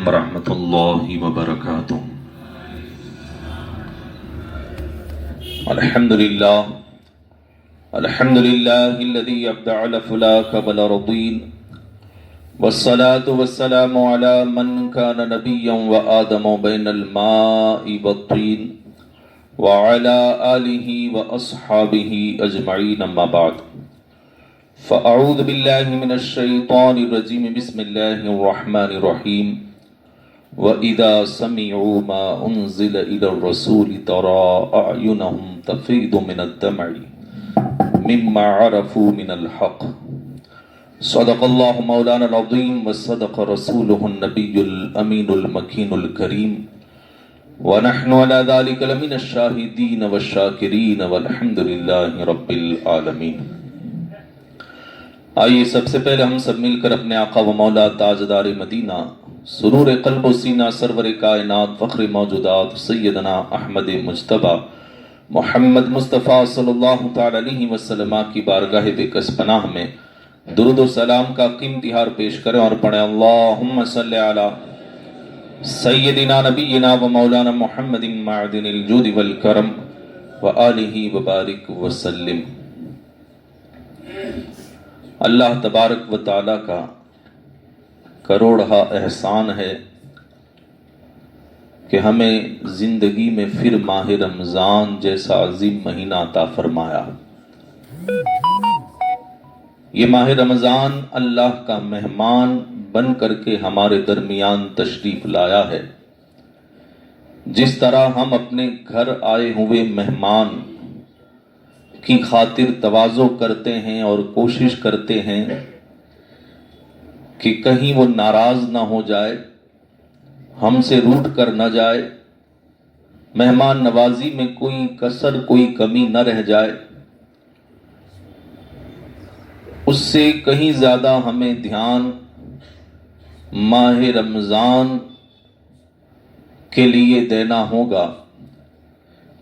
ورحمۃ اللہ وبرکاتہ۔ الحمد للہ الذی ابدع الافلاک والارضین والصلاة والسلام علی من کان نبیا وآدم بین الماء والطین وعلى آلہ واصحابہ اجمعین، اما بعد فاعوذ باللہ من الشیطان الرجیم، بسم اللہ الرحمن الرحیم۔ وَإِذَا سَمِعُوا مَا أُنزِلَ إِلَى الرَّسُولِ تَرَىٰ أَعْيُنَهُمْ تَفِيضُ مِنَ الدَّمْعِ مِمَّا عَرَفُوا مِنَ الْحَقِّ۔ صدق اللہ مولانا العظیم وصدق رسولہ النبی الامین المکین الکریم، ونحن على ذلك لمن الشاہدین والشاکرین والحمد للہ رب العالمین۔ آئیے سب سے پہلے ہم سب مل کر اپنے آقا و مولا تاجدار مدینہ، سرور قلب و سینہ، سرور کائنات، فخر موجودات، سیدنا احمد مجتبی محمد مصطفیٰ صلی اللہ تعالی علیہ وسلم کی بارگاہ بکس پناہ میں درود و سلام کا قیمتی ہار پیش کریں اور پڑھیں اللہم صلی علی سیدنا نبینا و مولانا محمد معدن الجود والکرم و آلہ وبارک وسلم۔ اللہ تبارک و تعالی کا کروڑہا احسان ہے کہ ہمیں زندگی میں پھر ماہ رمضان جیسا عظیم مہینہ عطا فرمایا۔ یہ ماہ رمضان اللہ کا مہمان بن کر کے ہمارے درمیان تشریف لایا ہے۔ جس طرح ہم اپنے گھر آئے ہوئے مہمان کی خاطر تواضع کرتے ہیں اور کوشش کرتے ہیں کہ کہیں وہ ناراض نہ ہو جائے، ہم سے روٹھ کر نہ جائے، مہمان نوازی میں کوئی کسر کوئی کمی نہ رہ جائے، اس سے کہیں زیادہ ہمیں دھیان ماہ رمضان کے لیے دینا ہوگا،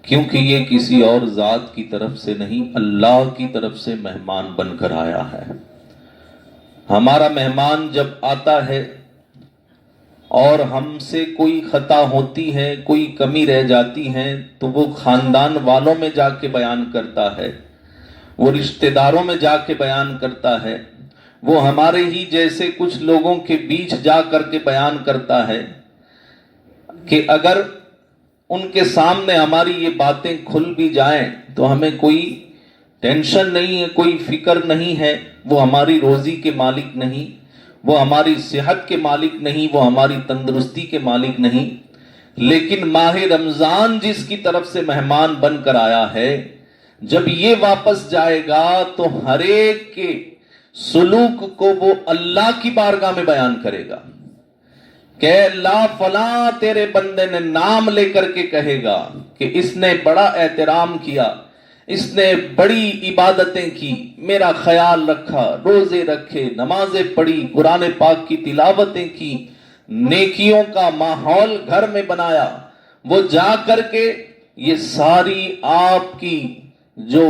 کیونکہ یہ کسی اور ذات کی طرف سے نہیں، اللہ کی طرف سے مہمان بن کر آیا ہے۔ ہمارا مہمان جب آتا ہے اور ہم سے کوئی خطا ہوتی ہے، کوئی کمی رہ جاتی ہے، تو وہ خاندان والوں میں جا کے بیان کرتا ہے، وہ رشتہ داروں میں جا کے بیان کرتا ہے، وہ ہمارے ہی جیسے کچھ لوگوں کے بیچ جا کر کے بیان کرتا ہے کہ اگر ان کے سامنے ہماری یہ باتیں کھل بھی جائیں تو ہمیں کوئی ٹینشن نہیں ہے، کوئی فکر نہیں ہے، وہ ہماری روزی کے مالک نہیں، وہ ہماری صحت کے مالک نہیں، وہ ہماری تندرستی کے مالک نہیں، لیکن ماہ رمضان جس کی طرف سے مہمان بن کر آیا ہے، جب یہ واپس جائے گا تو ہر ایک کے سلوک کو وہ اللہ کی بارگاہ میں بیان کرے گا کہ اللہ فلاں تیرے بندے نے نام لے کر کے کہے گا کہ اس نے بڑا احترام کیا، اس نے بڑی عبادتیں کی، میرا خیال رکھا، روزے رکھے، نمازیں پڑھی، قرآن پاک کی تلاوتیں کی، نیکیوں کا ماحول گھر میں بنایا۔ وہ جا کر کے یہ ساری آپ کی جو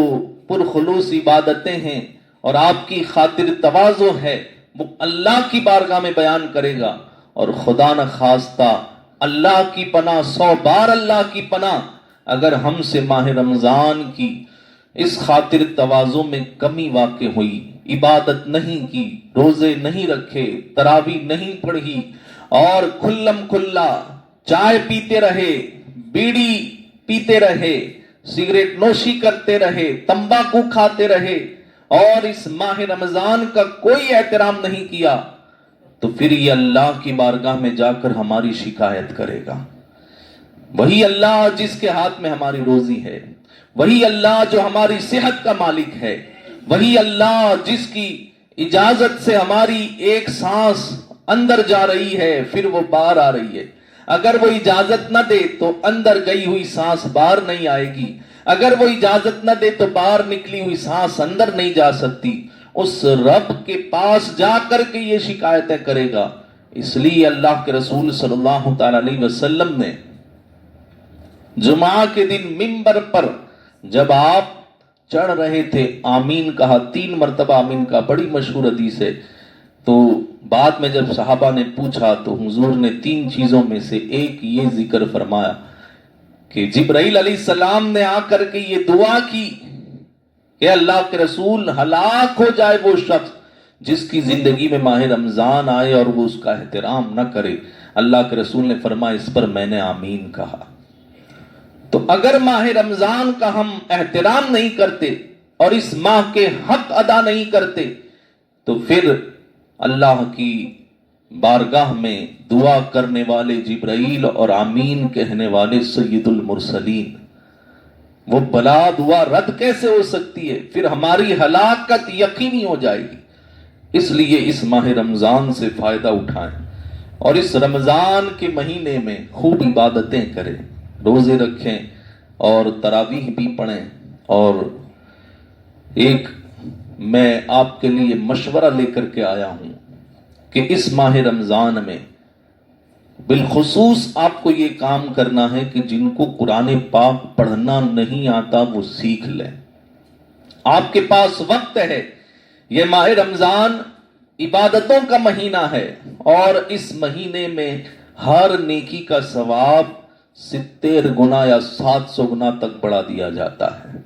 پرخلوص عبادتیں ہیں اور آپ کی خاطر تواضع ہے وہ اللہ کی بارگاہ میں بیان کرے گا، اور خدا نہ خواستہ اللہ کی پناہ، 100 بار اللہ کی پناہ، اگر ہم سے ماہ رمضان کی اس خاطر تواضع میں کمی واقع ہوئی، عبادت نہیں کی، روزے نہیں رکھے، تراویح نہیں پڑھی، اور کھلم کھلا چائے پیتے رہے، بیڑی پیتے رہے، سگریٹ نوشی کرتے رہے، تمباکو کھاتے رہے، اور اس ماہ رمضان کا کوئی احترام نہیں کیا، تو پھر یہ اللہ کی بارگاہ میں جا کر ہماری شکایت کرے گا۔ وہی اللہ جس کے ہاتھ میں ہماری روزی ہے، وہی اللہ جو ہماری صحت کا مالک ہے، وہی اللہ جس کی اجازت سے ہماری ایک سانس اندر جا رہی ہے پھر وہ باہر آ رہی ہے۔ اگر وہ اجازت نہ دے تو اندر گئی ہوئی سانس باہر نہیں آئے گی، اگر وہ اجازت نہ دے تو باہر نکلی ہوئی سانس اندر نہیں جا سکتی۔ اس رب کے پاس جا کر کے یہ شکایتیں کرے گا۔ اس لیے اللہ کے رسول صلی اللہ تعالی علیہ وسلم نے جمعہ کے دن منبر پر جب آپ چڑھ رہے تھے آمین کہا، 3 مرتبہ آمین کہا، بڑی مشہور حدیث ہے تو بعد میں جب صحابہ نے پوچھا تو حضور نے 3 چیزوں میں سے ایک یہ ذکر فرمایا کہ جبرائیل علیہ السلام نے آ کر کے یہ دعا کی کہ اللہ کے رسول ہلاک ہو جائے وہ شخص جس کی زندگی میں ماہ رمضان آئے اور وہ اس کا احترام نہ کرے. اللہ کے رسول نے فرمایا اس پر میں نے آمین کہا. تو اگر ماہ رمضان کا ہم احترام نہیں کرتے اور اس ماہ کے حق ادا نہیں کرتے تو پھر اللہ کی بارگاہ میں دعا کرنے والے جبرائیل اور آمین کہنے والے سید المرسلین وہ بلا دعا رد کیسے ہو سکتی ہے؟ پھر ہماری ہلاکت یقینی ہو جائے گی. اس لیے اس ماہ رمضان سے فائدہ اٹھائیں اور اس رمضان کے مہینے میں خوب عبادتیں کریں، روزے رکھیں اور تراویح بھی پڑھیں. اور ایک میں آپ کے لیے مشورہ لے کر کے آیا ہوں کہ اس ماہ رمضان میں بالخصوص آپ کو یہ کام کرنا ہے کہ جن کو قرآن پاک پڑھنا نہیں آتا وہ سیکھ لیں. آپ کے پاس وقت ہے، یہ ماہ رمضان عبادتوں کا مہینہ ہے اور اس مہینے میں ہر نیکی کا ثواب 70 گنا یا 700 گنا تک بڑھا دیا جاتا ہے.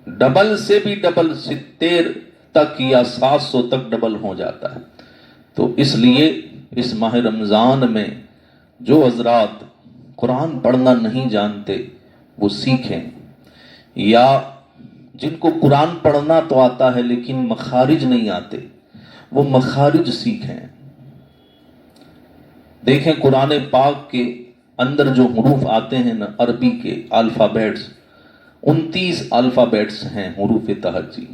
ڈبل سے بھی ڈبل 70 تک یا 700 تک ڈبل ہو جاتا ہے. تو اس لیے اس ماہ رمضان میں جو حضرات قرآن پڑھنا نہیں جانتے وہ سیکھیں، یا جن کو قرآن پڑھنا تو آتا ہے لیکن مخارج نہیں آتے وہ مخارج سیکھیں. دیکھیں قرآن پاک کے اندر جو حروف آتے ہیں نا عربی کے الفابیٹس 29 الفابیٹس ہیں حروف تہجی،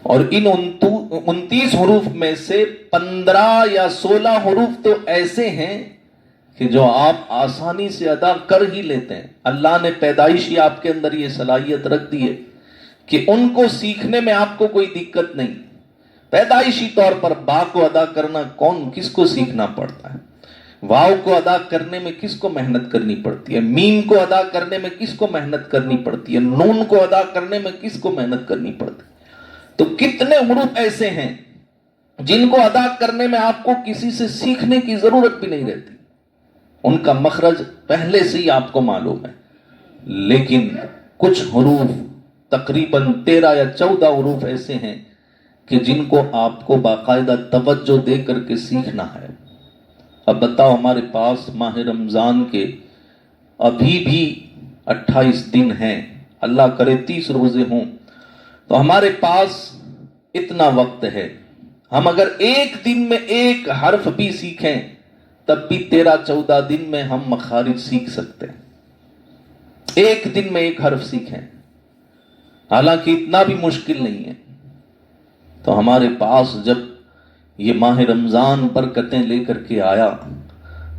اور ان 29 حروف میں سے 15 یا 16 حروف تو ایسے ہیں کہ جو آپ آسانی سے ادا کر ہی لیتے ہیں. اللہ نے پیدائشی آپ کے اندر یہ صلاحیت رکھ دی ہے کہ ان کو سیکھنے میں آپ کو کوئی دقت نہیں. پیدائشی طور پر با کو ادا کرنا کس کو سیکھنا پڑتا ہے؟ واو کو ادا کرنے میں کس کو محنت کرنی پڑتی ہے؟ میم کو ادا کرنے میں کس کو محنت کرنی پڑتی ہے؟ نون کو ادا کرنے میں کس کو محنت کرنی پڑتی ہے؟ تو کتنے حروف ایسے ہیں جن کو ادا کرنے میں آپ کو کسی سے سیکھنے کی ضرورت بھی نہیں رہتی، ان کا مخرج پہلے سے ہی آپ کو معلوم ہے. لیکن کچھ حروف تقریباً 13 یا 14 حروف ایسے ہیں کہ جن کو آپ کو باقاعدہ توجہ دے کر کے سیکھنا ہے. اب بتاؤ ہمارے پاس ماہ رمضان کے ابھی بھی 28 دن ہیں، اللہ کرے 30 روزے ہوں تو ہمارے پاس اتنا وقت ہے. ہم اگر ایک دن میں ایک حرف بھی سیکھیں تب بھی 13-14 دن میں ہم مخارج سیکھ سکتے ہیں. ایک دن میں ایک حرف سیکھیں، حالانکہ اتنا بھی مشکل نہیں ہے. تو ہمارے پاس جب یہ ماہ رمضان برکتیں لے کر کے آیا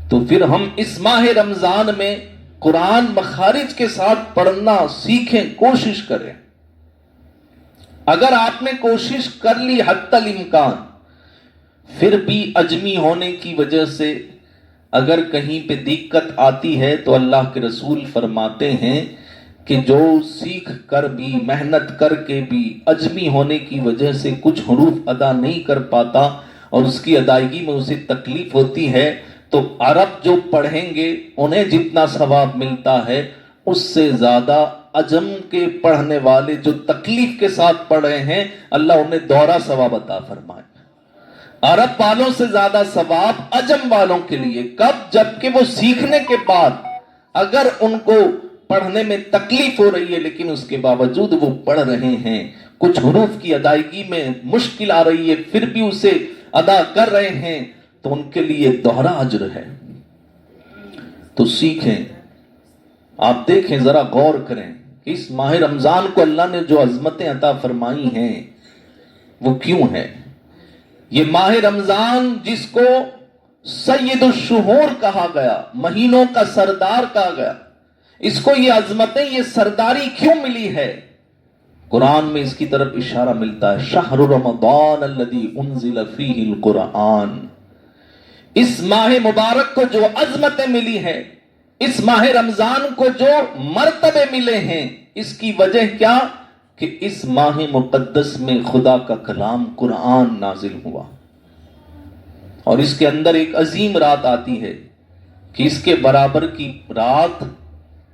تو پھر ہم اس ماہ رمضان میں قرآن مخارج کے ساتھ پڑھنا سیکھیں، کوشش کریں. اگر آپ نے کوشش کر لی حتی الامکان پھر بھی عجمی ہونے کی وجہ سے اگر کہیں پہ دقت آتی ہے تو اللہ کے رسول فرماتے ہیں کہ جو سیکھ کر بھی محنت کر کے بھی عجمی ہونے کی وجہ سے کچھ حروف ادا نہیں کر پاتا اور اس کی ادائیگی میں اسے تکلیف ہوتی ہے تو عرب جو پڑھیں گے انہیں جتنا ثواب ملتا ہے اس سے زیادہ عجم کے پڑھنے والے جو تکلیف کے ساتھ پڑھ رہے ہیں اللہ انہیں دوہرا ثواب عطا فرمائے. عرب والوں سے زیادہ ثواب عجم والوں کے لیے. کب؟ جبکہ وہ سیکھنے کے بعد اگر ان کو پڑھنے میں تکلیف ہو رہی ہے لیکن اس کے باوجود وہ پڑھ رہے ہیں، کچھ حروف کی ادائیگی میں مشکل آ رہی ہے پھر بھی اسے ادا کر رہے ہیں تو ان کے لیے دوہرا اجر ہے. تو سیکھیں. آپ دیکھیں ذرا غور کریں کہ اس ماہ رمضان کو اللہ نے جو عظمتیں عطا فرمائی ہیں وہ کیوں ہے. یہ ماہ رمضان جس کو سید الشہور کہا گیا، مہینوں کا سردار کہا گیا، اس کو یہ عظمتیں یہ سرداری کیوں ملی ہے؟ قرآن میں اس کی طرف اشارہ ملتا ہے، شہر رمضان الذی انزل فیہ القرآن. اس ماہ مبارک کو جو عظمتیں ملی ہیں، اس ماہ رمضان کو جو مرتبے ملے ہیں، اس کی وجہ کیا؟ کہ اس ماہ مقدس میں خدا کا کلام قرآن نازل ہوا. اور اس کے اندر ایک عظیم رات آتی ہے کہ اس کے برابر کی رات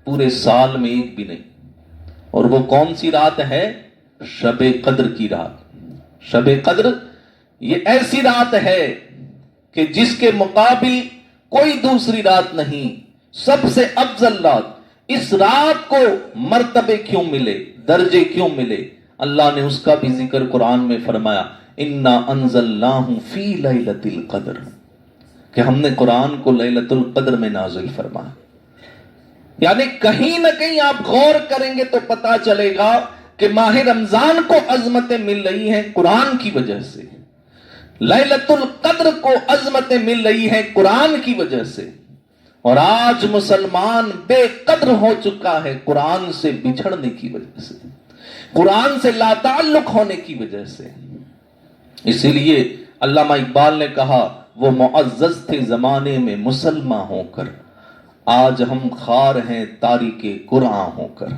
پورے سال میں ایک بھی نہیں. اور وہ کون سی رات ہے؟ شب قدر کی رات. شب قدر یہ ایسی رات ہے کہ جس کے مقابل کوئی دوسری رات نہیں، سب سے افضل رات. اس رات کو مرتبے کیوں ملے، درجے کیوں ملے؟ اللہ نے اس کا بھی ذکر قرآن میں فرمایا، انا انزلناہ فی لیلۃ القدر، کہ ہم نے قرآن کو لیلۃ القدر میں نازل فرمایا. یعنی کہیں نہ کہیں آپ غور کریں گے تو پتا چلے گا کہ ماہ رمضان کو عظمتیں مل رہی ہیں قرآن کی وجہ سے، لیلۃ القدر کو عظمتیں مل رہی ہیں قرآن کی وجہ سے. اور آج مسلمان بے قدر ہو چکا ہے قرآن سے بچھڑنے کی وجہ سے، قرآن سے لا تعلق ہونے کی وجہ سے. اسی لیے علامہ اقبال نے کہا، وہ معزز تھے زمانے میں مسلمان ہو کر، آج ہم خوار ہیں تاریک قرآن ہو کر.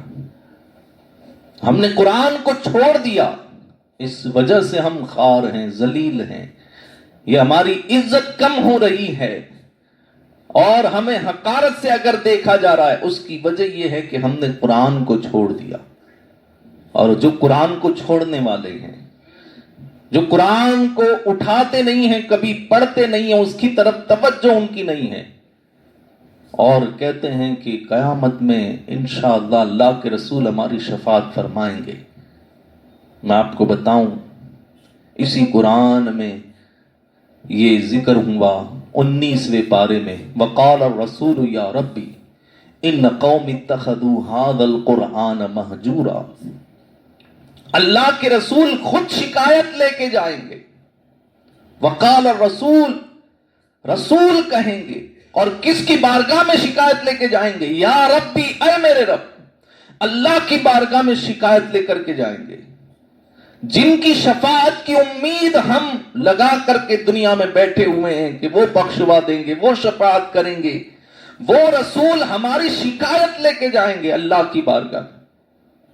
ہم نے قرآن کو چھوڑ دیا، اس وجہ سے ہم خوار ہیں، ذلیل ہیں. یہ ہماری عزت کم ہو رہی ہے، اور ہمیں حقارت سے اگر دیکھا جا رہا ہے اس کی وجہ یہ ہے کہ ہم نے قرآن کو چھوڑ دیا. اور جو قرآن کو چھوڑنے والے ہیں، جو قرآن کو اٹھاتے نہیں ہیں، کبھی پڑھتے نہیں ہیں، اس کی طرف توجہ ان کی نہیں ہے، اور کہتے ہیں کہ قیامت میں انشاءاللہ اللہ کے رسول ہماری شفاعت فرمائیں گے. میں آپ کو بتاؤں، اسی قرآن میں یہ ذکر ہوا 19ویں پارے میں، وقال الرسول یا ربی ان قوم اتخذوا هذا القرآن مہجورا. اللہ کے رسول خود شکایت لے کے جائیں گے. وقال الرسول، رسول کہیں گے، اور کس کی بارگاہ میں شکایت لے کے جائیں گے؟ یا ربی، اے میرے رب. اللہ کی بارگاہ میں شکایت لے کر کے جائیں گے. جن کی شفاعت کی امید ہم لگا کر کے دنیا میں بیٹھے ہوئے ہیں کہ وہ بخشوا دیں گے، وہ شفاعت کریں گے، وہ رسول ہماری شکایت لے کے جائیں گے اللہ کی بارگاہ.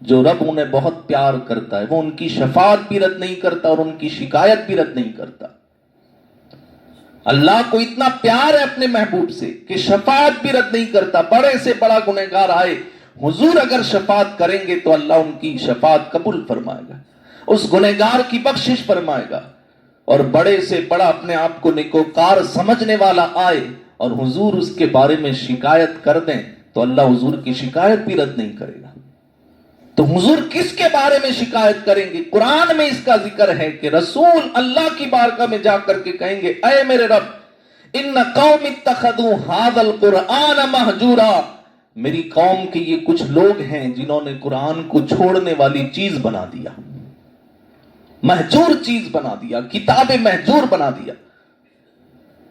جو رب انہیں بہت پیار کرتا ہے وہ ان کی شفاعت بھی رد نہیں کرتا اور ان کی شکایت بھی رد نہیں کرتا. اللہ کو اتنا پیار ہے اپنے محبوب سے کہ شفاعت بھی رد نہیں کرتا. بڑے سے بڑا گنہگار آئے، حضور اگر شفاعت کریں گے تو اللہ ان کی شفاعت قبول فرمائے گا، اس گنہگار کی بخشش فرمائے گا. اور بڑے سے بڑا اپنے آپ کو نیکوکار سمجھنے والا آئے اور حضور اس کے بارے میں شکایت کر دیں تو اللہ حضور کی شکایت بھی رد نہیں کرے گا. تو حضور کس کے بارے میں شکایت کریں گے؟ قرآن میں اس کا ذکر ہے کہ رسول اللہ کی بارگاہ میں جا کر کے کہیں گے، اے میرے رب ان قوم اتخذوا هذا القرآن مہجورا. میری قوم کے یہ کچھ لوگ ہیں جنہوں نے قرآن کو چھوڑنے والی چیز بنا دیا، مہجور چیز بنا دیا، کتاب مہجور بنا دیا.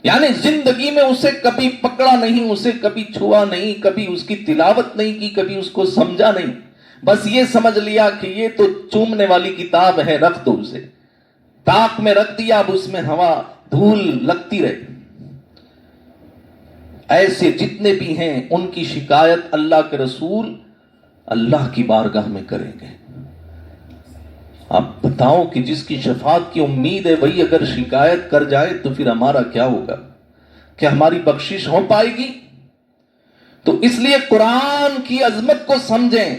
یعنی زندگی میں اسے کبھی پکڑا نہیں، اسے کبھی چھوا نہیں، کبھی اس کی تلاوت نہیں کی، کبھی اس کو سمجھا نہیں. بس یہ سمجھ لیا کہ یہ تو چومنے والی کتاب ہے، رکھ دو اسے، تاک میں رکھ دیا، اب اس میں ہوا دھول لگتی رہے. ایسے جتنے بھی ہیں ان کی شکایت اللہ کے رسول اللہ کی بارگاہ میں کریں گے. آپ بتاؤ کہ جس کی شفاعت کی امید ہے وہی اگر شکایت کر جائے تو پھر ہمارا کیا ہوگا؟ کیا ہماری بخشش ہو پائے گی؟ تو اس لیے قرآن کی عظمت کو سمجھیں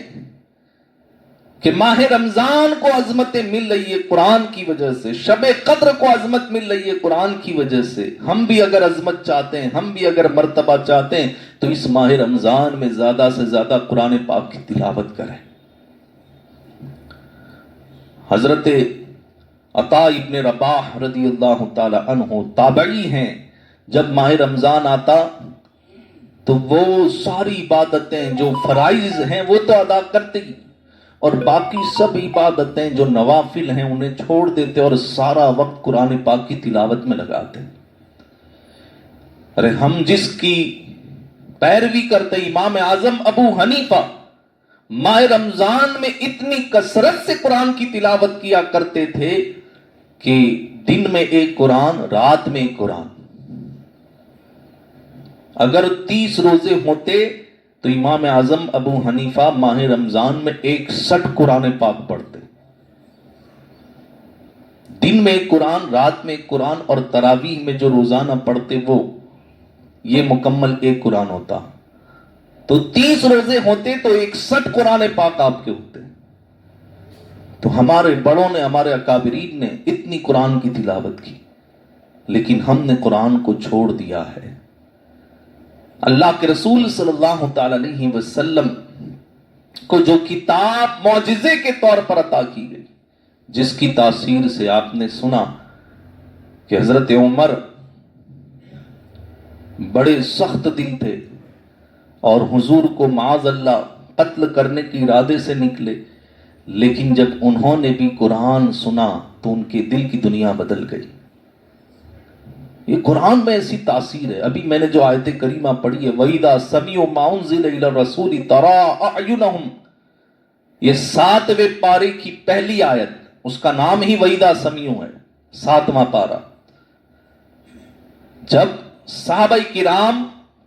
کہ ماہ رمضان کو عظمتیں مل رہی ہے قرآن کی وجہ سے، شب قدر کو عظمت مل رہی ہے قرآن کی وجہ سے. ہم بھی اگر عظمت چاہتے ہیں، ہم بھی اگر مرتبہ چاہتے ہیں تو اس ماہ رمضان میں زیادہ سے زیادہ قرآن پاک کی تلاوت کریں. حضرت عطا ابن رباح رضی اللہ تعالی عنہ تابعی ہیں. جب ماہ رمضان آتا تو وہ ساری عبادتیں جو فرائض ہیں وہ تو ادا کرتے ہی، اور باقی سب عبادتیں جو نوافل ہیں انہیں چھوڑ دیتے اور سارا وقت قرآن پاک کی تلاوت میں لگاتے. ارے ہم جس کی پیروی کرتے، امام اعظم ابو حنیفہ ماہ رمضان میں اتنی کثرت سے قرآن کی تلاوت کیا کرتے تھے کہ دن میں ایک قرآن، رات میں ایک قرآن. اگر 30 روزے ہوتے تو امام اعظم ابو حنیفہ ماہ رمضان میں 61 قرآن پاک پڑھتے. دن دن میں ایک قرآن، رات میں ایک قرآن، اور تراویح میں جو روزانہ پڑھتے وہ، یہ مکمل ایک قرآن ہوتا. تو 30 روزے ہوتے تو 61 قرآن پاک آپ کے ہوتے. تو ہمارے بڑوں نے، ہمارے اکابرین نے اتنی قرآن کی تلاوت کی، لیکن ہم نے قرآن کو چھوڑ دیا ہے. اللہ کے رسول صلی اللہ تعالی علیہ وسلم کو جو کتاب معجزے کے طور پر عطا کی گئی، جس کی تاثیر سے آپ نے سنا کہ حضرت عمر بڑے سخت دل تھے اور حضور کو معاذ اللہ قتل کرنے کے ارادے سے نکلے، لیکن جب انہوں نے بھی قرآن سنا تو ان کے دل کی دنیا بدل گئی. یہ قرآن میں ایسی تاثیر ہے. ابھی میں نے جو آیت کریمہ پڑھی ہے، وَإِذَا سَمِعُوا مَا أُنزِلَ إِلَى الرَّسُولِ تَرَىٰ أَعْيُنَهُمْ، یہ 7ویں پارے کی پہلی آیت، اس کا نام ہی وَإِذَا سَمِعُوا ہے، 7واں پارہ. جب صحابہ کرام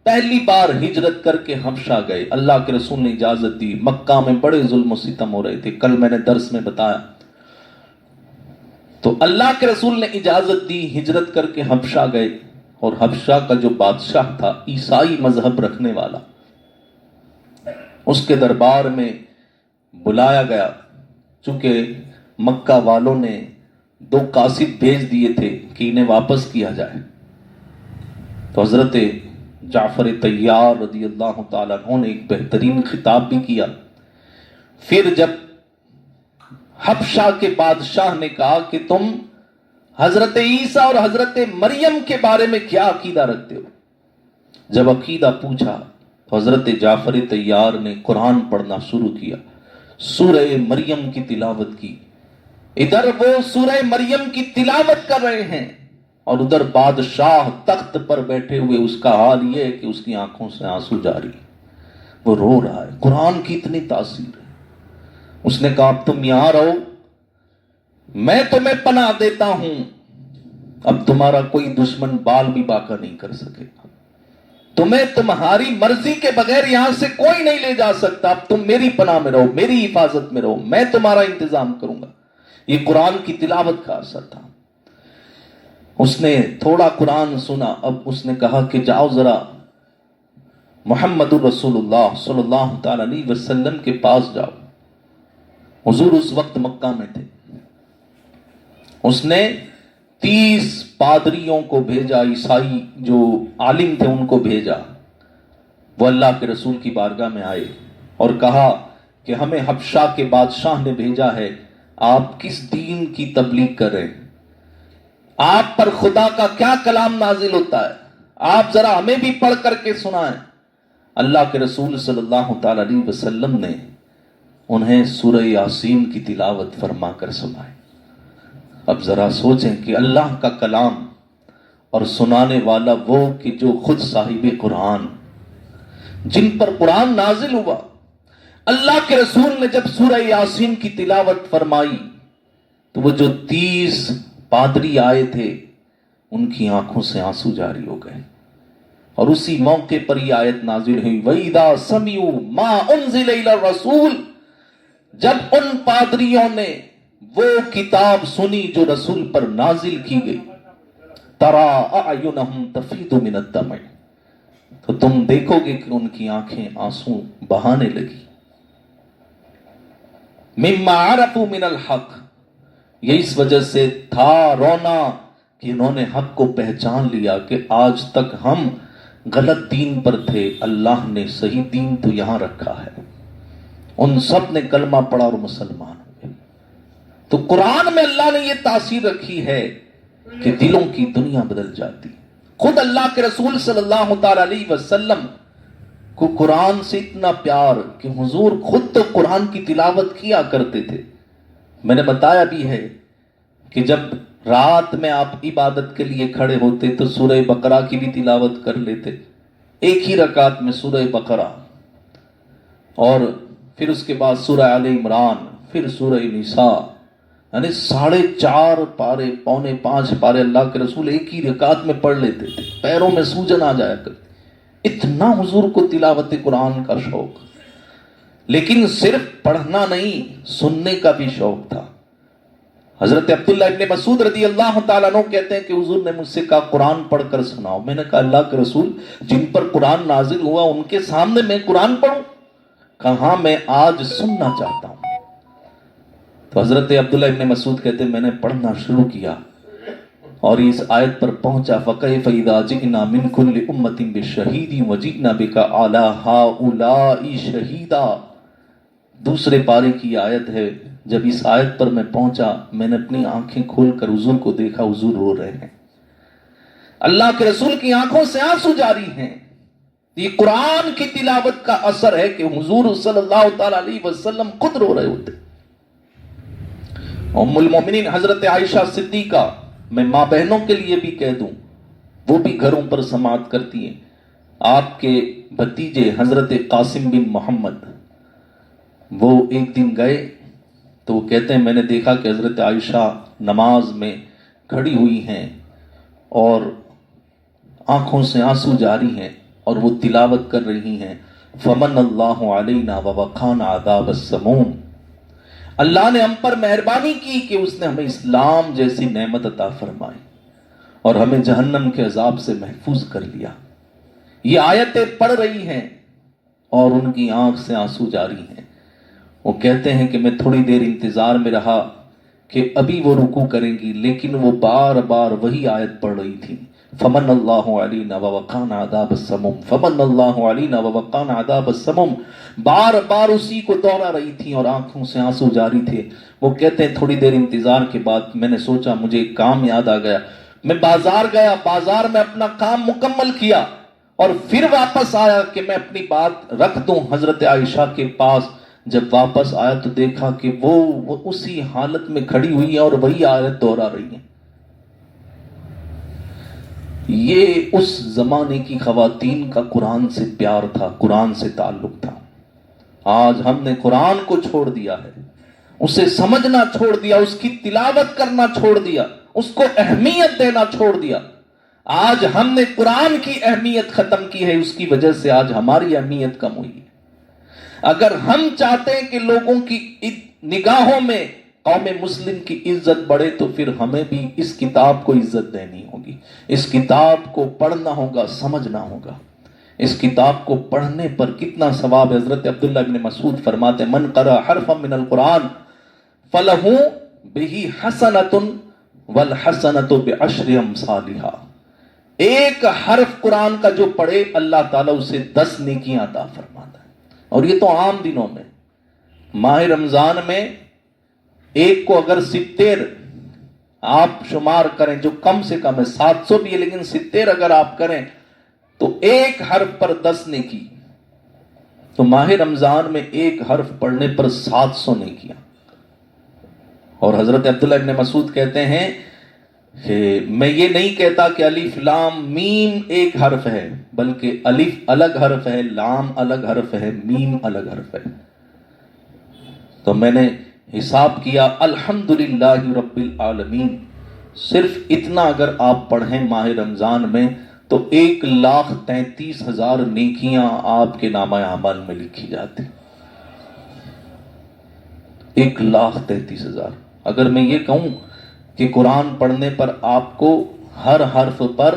پہلی بار ہجرت کر کے حبشہ گئے، اللہ کے رسول نے اجازت دی. مکہ میں بڑے ظلم و ستم ہو رہے تھے، کل میں نے درس میں بتایا. تو اللہ کے رسول نے اجازت دی، ہجرت کر کے حبشہ گئے، اور حبشہ کا جو بادشاہ تھا عیسائی مذہب رکھنے والا، اس کے دربار میں بلایا گیا. چونکہ مکہ والوں نے 2 قاصد بھیج دیے تھے کہ انہیں واپس کیا جائے. تو حضرت جعفر طیار رضی اللہ تعالیٰ عنہ نے ایک بہترین خطاب بھی کیا. پھر جب حبشہ کے بادشاہ نے کہا کہ تم حضرت عیسیٰ اور حضرت مریم کے بارے میں کیا عقیدہ رکھتے ہو، جب عقیدہ پوچھا تو حضرت جعفر طیار نے قرآن پڑھنا شروع کیا، سورہ مریم کی تلاوت کی. ادھر وہ سورہ مریم کی تلاوت کر رہے ہیں اور ادھر بادشاہ تخت پر بیٹھے ہوئے، اس کا حال یہ ہے کہ اس کی آنکھوں سے آنسو جاری، وہ رو رہا ہے. قرآن کی اتنی تاثیر ہے. اس نے کہا اب تم یہاں رہو، میں تمہیں پناہ دیتا ہوں، اب تمہارا کوئی دشمن بال بھی باقا نہیں کر سکے گا، تمہیں تمہاری مرضی کے بغیر یہاں سے کوئی نہیں لے جا سکتا. اب تم میری پناہ میں رہو، میری حفاظت میں رہو، میں تمہارا انتظام کروں گا. یہ قرآن کی تلاوت کا اثر تھا. اس نے تھوڑا قرآن سنا، اب اس نے کہا کہ جاؤ ذرا محمد الرسول اللہ صلی اللہ تعالی علیہ وسلم کے پاس جاؤ. حضور اس وقت مکہ میں تھے. اس نے 30 پادریوں کو بھیجا، عیسائی جو عالم تھے ان کو بھیجا. وہ اللہ کے رسول کی بارگاہ میں آئے اور کہا کہ ہمیں حبشہ کے بادشاہ نے بھیجا ہے، آپ کس دین کی تبلیغ کر رہے ہیں؟ آپ پر خدا کا کیا کلام نازل ہوتا ہے؟ آپ ذرا ہمیں بھی پڑھ کر کے سنائیں. اللہ کے رسول صلی اللہ تعالی علیہ وسلم نے انہیں سورہ یاسین کی تلاوت فرما کر سنائے. اب ذرا سوچیں کہ اللہ کا کلام اور سنانے والا وہ کہ جو خود صاحب قرآن، جن پر قرآن نازل ہوا. اللہ کے رسول نے جب سورہ یاسین کی تلاوت فرمائی تو وہ جو 30 پادری آئے تھے ان کی آنکھوں سے آنسو جاری ہو گئے. اور اسی موقع پر یہ آیت نازل ہوئی، وَإِذَا سَمِعُوا مَا أُنزِلَ إِلَى الرَّسُولِ، جب ان پادریوں نے وہ کتاب سنی جو رسول پر نازل کی گئی، تَرَىٰ أَعْيُنَهُمْ تَفِيضُ مِنَ الدَّمْعِ، تو تم دیکھو گے کہ ان کی آنکھیں آنسو بہانے لگی. مِمَّا عَرَفُوا مِنَ الْحَقِّ، یہ اس وجہ سے تھا رونا کہ انہوں نے حق کو پہچان لیا کہ آج تک ہم غلط دین پر تھے، اللہ نے صحیح دین تو یہاں رکھا ہے. ان سب نے کلمہ پڑھا اور مسلمان ہوئے. تو قرآن میں اللہ نے یہ تاثیر رکھی ہے کہ دلوں کی دنیا بدل جاتی. خود اللہ کے رسول صلی اللہ تعالی علیہ وسلم کو قرآن سے اتنا پیار کہ حضور خود تو قرآن کی تلاوت کیا کرتے تھے. میں نے بتایا بھی ہے کہ جب رات میں آپ عبادت کے لیے کھڑے ہوتے تو سورہ بقرہ کی بھی تلاوت کر لیتے، ایک ہی رکعت میں سورہ بقرہ، اور پھر اس کے بعد سورہ آل عمران، پھر سورہ نساء، یعنی 4.5 پارے، 4.25 پارے اللہ کے رسول ایک ہی رکعت میں پڑھ لیتے تھے. پیروں میں سوجن آ جایا کرتی. اتنا حضور کو تلاوت قرآن کا شوق. لیکن صرف پڑھنا نہیں، سننے کا بھی شوق تھا. حضرت عبداللہ ابن مسعود رضی اللہ تعالیٰ عنہ کہتے ہیں کہ حضور نے مجھ سے کہا قرآن پڑھ کر سناؤ. میں نے کہا اللہ کے رسول جن پر قرآن نازل ہوا ان کے سامنے میں قرآن پڑھوں؟ کہا ہاں میں آج سننا چاہتا ہوں. تو حضرت عبداللہ ابن مسعود کہتے ہیں میں نے پڑھنا شروع کیا اور اس آیت پر پہنچا فَكَيْفَ إِذَا جِئْنَا مِنْ كُلِّ أُمَّةٍ بِشَهِيدٍ وَجِئْنَا بِكَ عَلَى هَؤُلَاءِ شَهِيدًا. دوسرے پارے کی آیت ہے. جب اس آیت پر میں پہنچا میں نے اپنی آنکھیں کھول کر حضور کو دیکھا، حضور رو رہے ہیں. اللہ کے رسول کی آنکھوں سے آنسو جاری ہیں. یہ قرآن کی تلاوت کا اثر ہے کہ حضور صلی اللہ تعالی علیہ وسلم خود رو رہے ہوتے. ام المومنین حضرت عائشہ صدیقہ، میں ماں بہنوں کے لیے بھی کہہ دوں، وہ بھی گھروں پر سماعت کرتی ہیں. آپ کے بھتیجے حضرت قاسم بن محمد وہ ایک دن گئے تو وہ کہتے ہیں میں نے دیکھا کہ حضرت عائشہ نماز میں کھڑی ہوئی ہیں اور آنکھوں سے آنسو جاری ہیں اور وہ تلاوت کر رہی ہیں فمن اللہ علینا ووقانا عذاب السموم. اللہ نے ہم پر مہربانی کی کہ اس نے ہمیں اسلام جیسی نعمت عطا فرمائی اور ہمیں جہنم کے عذاب سے محفوظ کر لیا. یہ آیتیں پڑھ رہی ہیں اور ان کی آنکھ سے آنسو جاری ہیں. وہ کہتے ہیں کہ میں تھوڑی دیر انتظار میں رہا کہ ابھی وہ رکوع کریں گی، لیکن وہ بار بار وہی آیت پڑھ رہی تھی فمن اللہ علینا ووقانا عذاب السموم، فمن اللہ علینا ووقانا عذاب السموم، بار بار اسی کو دوہرا رہی تھی اور آنکھوں سے آنسو جاری تھے. وہ کہتے ہیں تھوڑی دیر انتظار کے بعد میں نے سوچا مجھے ایک کام یاد آ گیا. میں بازار گیا، بازار میں اپنا کام مکمل کیا اور پھر واپس آیا کہ میں اپنی بات رکھ دوں حضرت عائشہ کے پاس. جب واپس آیا تو دیکھا کہ وہ اسی حالت میں کھڑی ہوئی ہے اور وہی آیت دوہرا رہی ہیں. یہ اس زمانے کی خواتین کا قرآن سے پیار تھا، قرآن سے تعلق تھا. آج ہم نے قرآن کو چھوڑ دیا ہے، اسے سمجھنا چھوڑ دیا، اس کی تلاوت کرنا چھوڑ دیا، اس کو اہمیت دینا چھوڑ دیا. آج ہم نے قرآن کی اہمیت ختم کی ہے، اس کی وجہ سے آج ہماری اہمیت کم ہوئی ہے. اگر ہم چاہتے ہیں کہ لوگوں کی نگاہوں میں قوم مسلم کی عزت بڑھے تو پھر ہمیں بھی اس کتاب کو عزت دینی ہوگی. اس کتاب کو پڑھنا ہوگا، سمجھنا ہوگا. اس کتاب کو پڑھنے پر کتنا ثواب ہے. حضرت عبداللہ ابن مسعود فرماتے ہیں من قرأ حرفا من القرآن فلہ بہ حسنۃ والحسنۃ بعشر امثالھا. ایک حرف قرآن کا جو پڑھے اللہ تعالیٰ اسے 10 نیکیاں عطا فرماتا ہے. اور یہ تو عام دنوں میں. ماہ رمضان میں ایک کو اگر 70 آپ شمار کریں، جو کم سے کم ہے 700 بھی ہے لیکن 70 اگر آپ کریں تو ایک حرف پر 10 نیکی. تو ماہ رمضان میں ایک حرف پڑھنے پر 700 نیکیاں. اور حضرت عبداللہ ابن مسعود کہتے ہیں کہ میں یہ نہیں کہتا کہ الف لام میم ایک حرف ہے، بلکہ الف الگ حرف ہے، لام الگ حرف ہے، میم الگ حرف ہے. تو میں نے حساب کیا الحمدللہ رب العالمین، صرف اتنا اگر آپ پڑھیں ماہ رمضان میں تو 1,33,000 نیکیاں آپ کے نامہ اعمال میں لکھی جاتی. 1,33,000. اگر میں یہ کہوں کہ قرآن پڑھنے پر آپ کو ہر حرف پر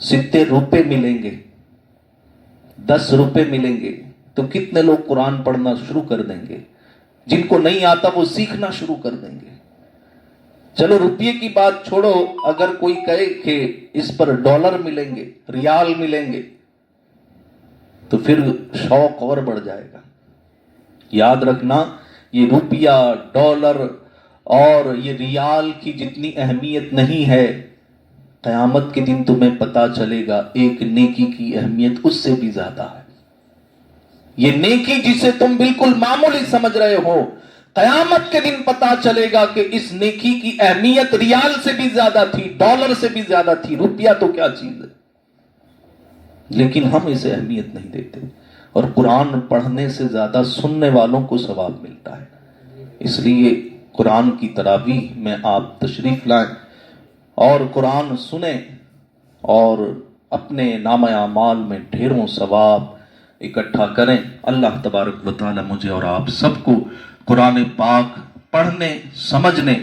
70 روپے ملیں گے، 10 روپے ملیں گے، تو کتنے لوگ قرآن پڑھنا شروع کر دیں گے؟ جن کو نہیں آتا وہ سیکھنا شروع کر دیں گے. چلو روپیے کی بات چھوڑو، اگر کوئی کہے کہ اس پر ڈالر ملیں گے، ریال ملیں گے، تو پھر شوق اور بڑھ جائے گا. یاد رکھنا یہ روپیہ، ڈالر اور یہ ریال کی جتنی اہمیت نہیں ہے، قیامت کے دن تمہیں پتا چلے گا ایک نیکی کی اہمیت اس سے بھی زیادہ ہے. یہ نیکی جسے تم بالکل معمولی سمجھ رہے ہو، قیامت کے دن پتا چلے گا کہ اس نیکی کی اہمیت ریال سے بھی زیادہ تھی، ڈالر سے بھی زیادہ تھی. روپیہ تو کیا چیز ہے، لیکن ہم اسے اہمیت نہیں دیتے. اور قرآن پڑھنے سے زیادہ سننے والوں کو ثواب ملتا ہے. اس لیے قرآن کی تراویح میں آپ تشریف لائیں اور قرآن سنیں اور اپنے نامہ اعمال میں ڈھیروں ثواب اکٹھا کریں. اللہ تبارک و تعالی مجھے اور آپ سب کو قرآن پاک پڑھنے سمجھنے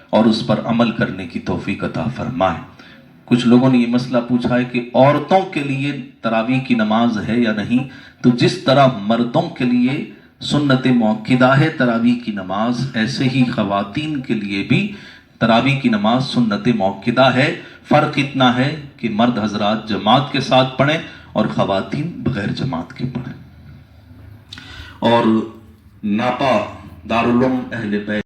اور اس پر عمل کرنے کی توفیق عطا فرمائے۔ کچھ لوگوں نے یہ مسئلہ پوچھا ہے کہ عورتوں کے لیے تراویح کی نماز ہے یا نہیں، تو جس طرح مردوں کے لیے سنت مؤکدہ ہے تراویح کی نماز، ایسے ہی خواتین کے لیے بھی تراویح کی نماز سنت مؤکدہ ہے۔ فرق اتنا ہے کہ مرد حضرات جماعت کے ساتھ پڑھیں اور خواتین بغیر جماعت کے پڑھیں۔ اور ناپا دارالعلوم اہل بیت